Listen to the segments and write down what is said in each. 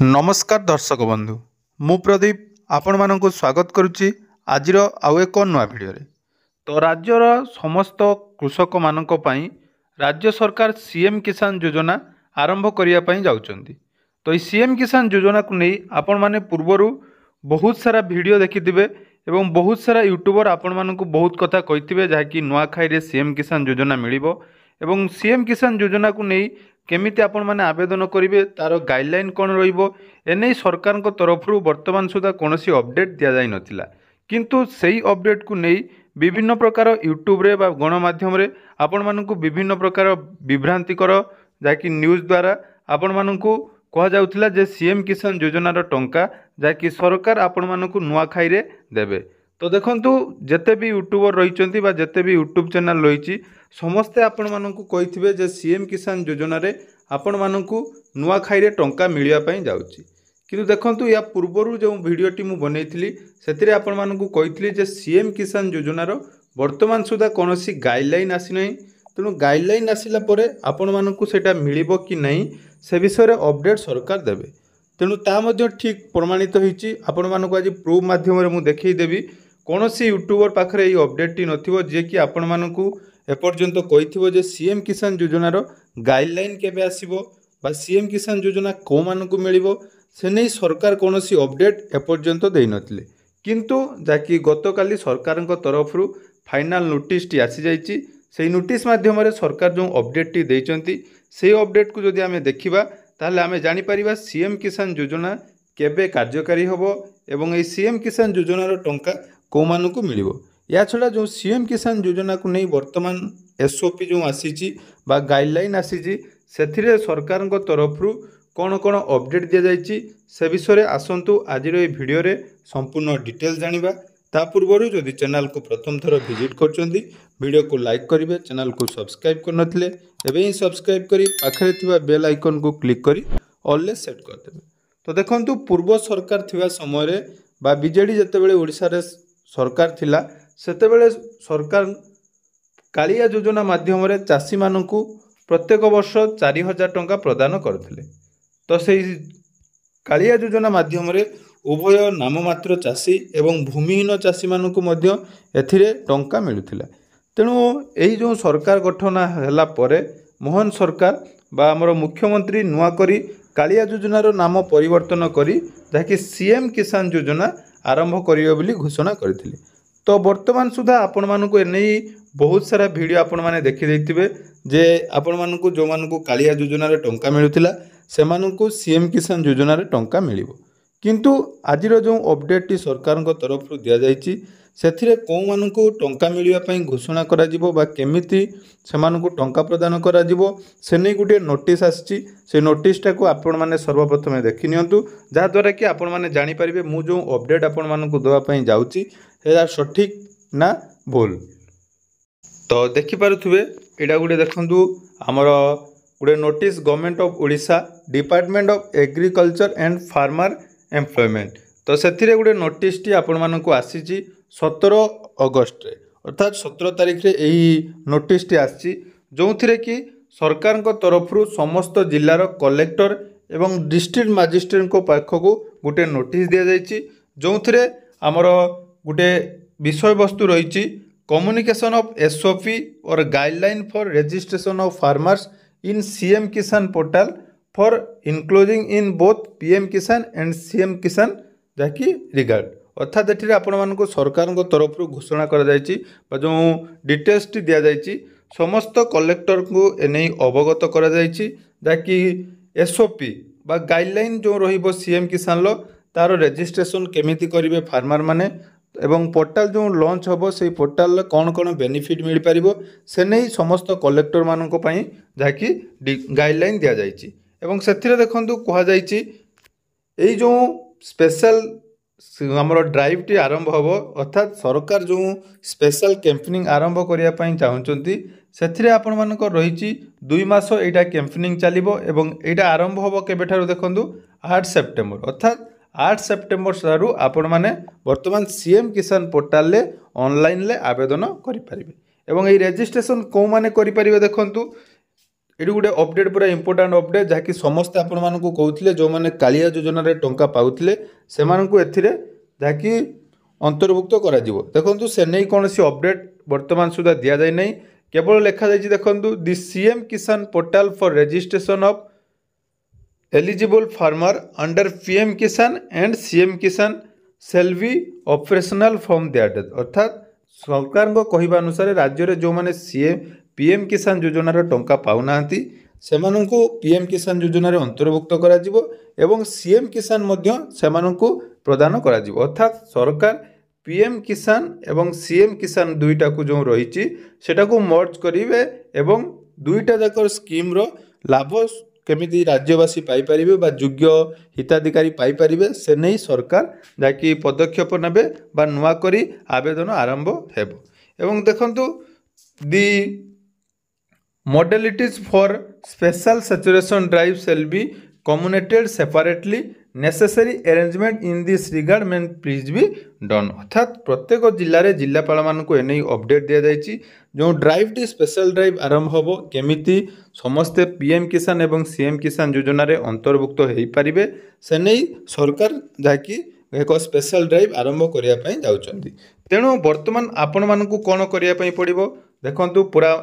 नमस्कार दर्शक बंधु मु प्रदीप आपण मानक स्वागत करुच्ची आजिर आउ एक नुआ भिडियो तो राज्यर समस्त कृषक मानक पई राज्य सरकार सीएम किसान योजना आरंभ करने जाउछंती। तो सीएम किसान योजना को नहीं आपण माने पूर्वरु बहुत सारा वीडियो देखिथिबे एवं बहुत सारा यूट्यूबर आपण मानक बहुत कथा कहिथिबे जहाँकि नुआखाई रे सीएम किसान योजना मिलिबो एवं सीएम किसान योजना को नहीं केमिति आपण माने आवेदन करेंगे तार गाइडलाइन कौन रहिबो एने सरकार तरफ वर्तमान सुधा कौन अपडेट दि जाई नथिला किंतु सही अपडेट को नहीं विभिन्न प्रकार यूट्यूब रे बा गणमाध्यम रे आपण मानकु विभिन्न प्रकार विभ्रांतिकर जाकि न्यूज द्वारा आपण मानकु कह जाउथिला जे सीएम किसान योजनार टंका जाकि सरकार आपण मानकु नुआखाई रे देबे। तो देखंतु जेते भी यूट्यूबर रहिचंती बा जेते भी यूट्यूब चैनल रहिची समस्ते आपण मानकु कहिथिबे जे सीएम किसान योजना रे आपण मानकु नुआखाई रे टंका मिलिया पई जाउची किंतु देखंतु या पूर्वरु जो वीडियोटी मु बनैथिली सेतिरे आपण मानकु कहिथिली जे सीएम किसान योजनार वर्तमान सुधा कोनोसी गाइडलाइन आसी नै तेणु गाइडलाइन आसिला परे आपण मानकु सेटा मिलिबो कि नहीं से विषय रे अपडेट सरकार देबे। तेणु ता मध्य ठीक प्रमाणित होईची आपण मानकु आज प्रूफ माध्यम रे मु देखै देबी कोनोसी यूट्यूबर पाखरे ई अपडेट टी नथिबो जे कि आपण मानकु एपर्यंत कहिथिबो जे सीएम किसान योजनार गाइडलाइन केबे आसीबो बा सीएम किसान योजना को मानकु मिलिबो से नहीं सरकार कोनोसी अपडेट एपर्यंत देई नथिले किंतु जाकि गतकाली सरकार तरफ फाइनाल नोटिस टी आसी जाइची से नोटिस माध्यम रे सरकार जो अपडेट टी देइचंती से अपडेट को जदि आमे देखिबा ताहले आमे जानि परिबा सीएम किसान योजना केबे कार्यकारी होबो एवं ए सीएम किसान योजनार टंका को मानकु मिलिबो। या छड़ा जो सीएम किसान योजना को नहीं वर्तमान एसओपी जो आसीची बा गाइडलाइन आसीची सेथिरे सरकार तरफ कौन कौन अपडेट दि जाइए से विषय आसतु आज भिडियो रे संपूर्ण डिटेल जानिबा। ता पूर्व जदि चैनल को प्रथम थर विजिट करछंती वीडियो को लाइक करेंगे चैनल को सब्सक्राइब कर नथिले एबे ही सब्सक्राइब करी पाखरे थिबा बेल आइकन को क्लिक करी ऑल सेट कर देबे। तो देखंतु पूर्व सरकार थिबा समय रे बा बीजेडी जतेबेले ओडिसा रे सरकार थिला सेतेबेले सरकार कालिया योजना माध्यम रे चासी मानकु प्रत्येक वर्ष 4000 टंका प्रदान करथिले। तो से कालिया योजना माध्यम रे उभय नाममात्र चाषी एवं भूमिहीन चाषी मानकु मध्य एथिरे टंका मिलुथिला। तेणु एही जो सरकार गठन हैला परे मोहन सरकार बा हमर मुख्यमंत्री नुआ करी कालिया योजनार नाम परिवर्तन करी जाकि सीएम किसान योजना आरंभ करियो बोली घोषणा करथिले। तो वर्तमान सुधा आपण मानकु एनै बहुत सारा वीडियो आपण माने देखि दैथिबे जे आपण मानकु जो मानकु कालिया योजनार टंका मिलुथिला से मानकु सीएम किसान योजनार टंका मिलिबो किंतु आजिर जो अपडेट टी सरकार तरफ दिया जाइची सेथिरे को मानकु टंका मिलिया पई घोषणा करा जिवो बा केमिति से मानकु टंका प्रदान करा जिवो से नै गुटे नोटिस आछि से नोटिस टा को आपण माने सर्वप्रथम देखि नियंतु जा द्वारा कि आपण माने जानि परिबे मु जो अपडेट आपण मानकु देवा पई जाउची एरा सठिक ना भूल। तो देखि पारुथुबे एडा गुटे देखंतु हमर गुटे notice government of Odisha department of agriculture and farmer employment. तो सेथिरे गुटे नोटिस टी आपण मानकु आसीची 17 अगस्त रे अर्थात 17 तारिख रे एही नोटिस टी आसी जोथिरे कि सरकार को तरफ समस्त जिल्लार कलेक्टर एवं डिस्ट्रिक्ट मजिस्ट्रेट को पाखकु गुटे नोटिस दिया जाइची जोथिरे हमर गुटे विषय वस्तु रहिची कम्युनिकेशन ऑफ एसओपी और guideline for registration of farmers in CM Kisan portal for enclosing in both PM Kisan and CM Kisan जाकि रिगार्ड अर्थात एठी आपण मानको सरकार को तरफ घोषणा करा जायछि बा जो डिटेल्स टी दिया जायछि समस्त कलेक्टर को एनै अवगत करा जायछि जाकि एसओपी बा गाइडलाइन जो रहिबो सीएम किसान लो तार रजिस्ट्रेशन केमिति करिवे फार्मर माने एवं पोर्टाल जो लॉन्च होबो से पोर्टाल कौन कौन बेनिफिट मिल पारिबो से नहीं समस्त कलेक्टर मानक पई जाकि गाइडलाइन दिया जायछि एवं सेथिरे देखंतु कहा जायछि एई जो स्पेशल हमर ड्राइव टी आरंभ होबो अर्थात सरकार जो स्पेशल कैंपेनिंग आरंभ करिया पई चाहुचंती सेथिरे आपण मानक रहिछि 2 मास एटा कैंपेनिंग चलिबो एवं एटा आरंभ होबो केबेठारु देखंतु 8 सेप्टेम्बर अर्थात 8 सेप्टेम्बर ठारू आपण माने वर्तमान सीएम किसान पोर्टल ले ऑनलाइन ले आवेदन करि परिबे एवं ए रजिस्ट्रेशन को माने करि परिबे देखंतु ये गोटे अपडेट पूरा इंपोर्टाट अपडेट जहाँकि समस्ते आपण मानक कहते जो मैंने कालिया योजन टंका पाते से जहाँकि अंतर्भुक्त कर देखु से नहीं कौन अपडेट बर्तमान सुधा दि जाए नहीं केवल लिखा जाए देखो the CM Kisan portal for registration of eligible farmer under PM Kisan and CM Kisan cell be operational from their date अर्थात सरकार को कहवा अनुसार राज्य में जो मैंने सीएम पीएम किसान योजनार टंका पाऊना से पीएम किसान योजन अंतर्भुक्त कर सीएम किसान प्रदान कर अर्थात सरकार पीएम किसान एवं सीएम किसान दुईटा को जो रही सेटा को मर्ज करेंगे एवं दुईटा जाक स्कीम रो लाभ केमिति राज्यवासी पाइपर योग्य हिताधिकारी पाइपर से नहीं सरकार जहाँकि पदक्षेप नेबे बा नुआ करी आवेदन आरंभ हेबो एवं देखंतु दी modalities for special saturation drive shall be communicated separately necessary arrangement in this regard may please be done अर्थात प्रत्येक जिले में जिलापाल मानक एने अपडेट दि जाएगी जो ड्राइव टी स्पेशल ड्राइव आरंभ हम केमिति समस्ते पीएम किसान एवं सीएम किसान योजन अंतर्भुक्त हो पारे से नहीं सरकार जहाँकि एक स्पेशल ड्राइव आरंभ करने जाउछंती तेणु वर्तमान आपण मानक कौन करने पड़ो देखु पूरा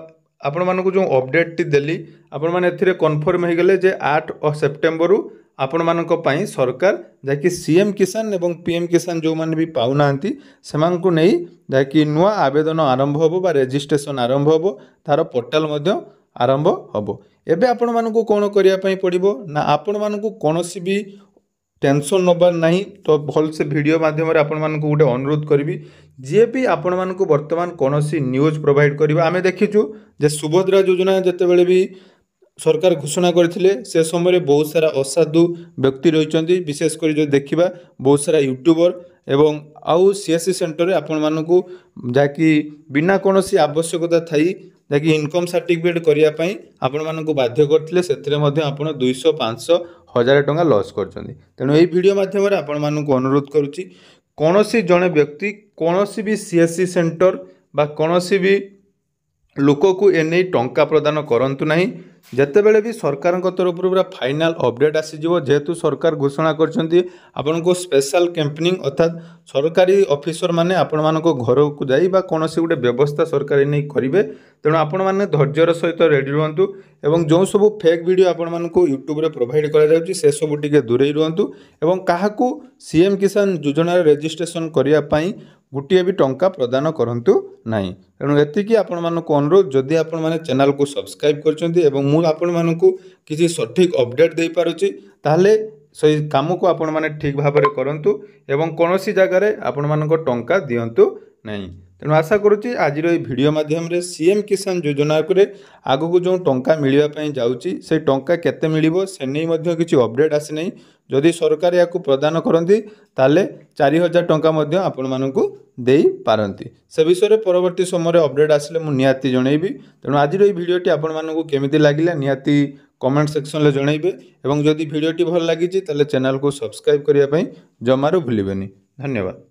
आपण मानक जो अपडेट टी देली आपण माने एथिरे कन्फर्म हो गले जे 8 सेप्टेम्बर आपण मानक पई सरकार जाकि सीएम किसान एवं पीएम किसान जो माने भी पाउना से नहीं जाकि नुआ आवेदन आरंभ होबो बा रजिस्ट्रेशन आरंभ होबो तार पोर्टाल मध्य आरंभ होबो एबे आपण मानक कोन करिया पई पड़िबो ना आपण मानक कोनोसी भी टेंशन नबार नहीं तो भल से वीडियो माध्यम आपण मानक गोटे अनुरोध करी जी भी आपण मानक वर्तमान कौन न्यूज प्रोवाइड करवा आम देखीचु जे सुभद्रा योजना जितेबाला भी सरकार घोषणा करते से समय बहुत सारा असाधु व्यक्ति रही विशेषकर जो देखा बहुत सारा यूट्यूबर एवं आउ सीएससी सेंटर आपण मानक जहाँकि बिना कौन आवश्यकता थी जहाँकि इनकम सर्टिफिकेट करने आपण मानक बाध्य करते से 200 500 1000 टंका लॉस कर तेणु यही वीडियो माध्यम आपण मानक अनुरोध करुच्ची कौन जड़े व्यक्ति कौन भी सीएससी सेंटर बा कौन भी लोक को एने टंका प्रदान करंतु नहीं जितेबाला भी सरकार तरफ पूरा फाइनाल अपडेट आसीजिवो जेहेतु सरकार घोषणा करछंती आपन को स्पेशल कैंपेनिंग अर्थात सरकारी ऑफिसर माने आपण मानको घर को जाई बा कोनोसी गुटे व्यवस्था सरकार नै करिवे तेणु आपण माने धैर्यर सहित रेडी रहंतु एवं जो सब फेक वीडियो आपण मानको यूट्यूब रे प्रोवाइड करा जाउची से सब टिके दूरे रहंतु एवं काहाकू सीएम किसान योजना रजिस्ट्रेशन करिया पई गोटे भी टंका प्रदान करंतु नहीं तेणु एतिकी आपण मानको अनुरोध जदि आपण माने चैनल को सब्सक्राइब करछंती एवं मु आपण मानको किसी सठिक अपडेट दे पारुची ताहले सही काम को आपण माने ठीक भाव में करंतु एवं कोनोसी जगह रे आपण मानको टंका दियंतु नहीं तेणु आशा करुच्ची आज वीडियो माध्यम रे सीएम किसान योजना को आगु जो टंका मिलवाई जाऊँगी से टंका केते मिलिबो से नहीं मध्य किसी अपडेट आसी नहीं जदि सरकार या प्रदान करती ताले 4000 टंका मध्य आपण मानकु देई पारंती से विषय में परवर्ती समय अपडेट आसिले मु निहाती जनइबी तेणु आज भिडियोटी आपण मानकु केमिति लागिला निहाती कमेंट सेक्शन में जनइबे एवं जदि भिडियोटी भल लागिछि ताले चैनल को सब्सक्राइब करिया पई जमारू भूलिबेनी धन्यवाद।